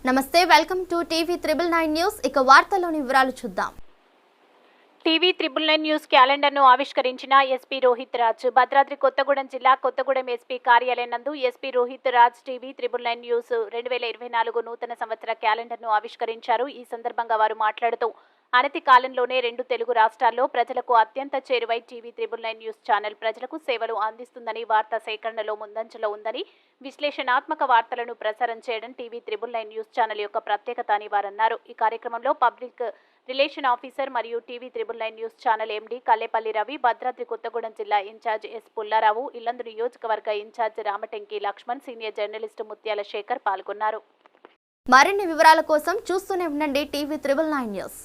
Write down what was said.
నమస్తే welcome to TV 999 news ఇక వార్తల్లోని వివరాలు చూద్దాం టీవీ 999 న్యూస్ క్యాలెండర్ను ఆవిష్కరించిన ఎస్పీ రోహిత్ రాజ్ భద్రాద్రి కొత్తగూడెం జిల్లా కొత్తగూడెం ఎస్పీ కార్యాలయం నందు SP Rohit Raj TV 999 news 2024 నూతన సంవత్సర క్యాలెండర్ను ఆవిష్కరించారు. ఈ సందర్భంగా వారు మాట్లాడుతూ అనతి కాలంలోనే 2 తెలుగు రాష్ట్రాల్లో ప్రజలకు అత్యంత చేరువై టీవీ 999 న్యూస్ ఛానల్ ప్రజలకు సేవలు అందిస్తుందని, వార్తా సేకరణలో ముందంజలో ఉందని, విశ్లేషణాత్మక వార్తలను ప్రసారం చేయడం టీవీ 999 న్యూస్ ఛానల్ యొక్క ప్రత్యేకత అని వారన్నారు. ఈ కార్యక్రమంలో పబ్లిక్ రిలేషన్ ఆఫీసర్ మరియు TV 999 news channel MD Kallepalli Ravi, Bhadradri Kothagudem జిల్లా ఇన్ఛార్జ్ ఎస్ పుల్లారావు, ఇల్లందు నియోజకవర్గ incharge Ramatenki Lakshman, senior journalist Muthyala Shekar పాల్గొన్నారు. మరిన్ని వివరాల కోసం చూస్తూనే ఉండండి టీవీ 999 న్యూస్.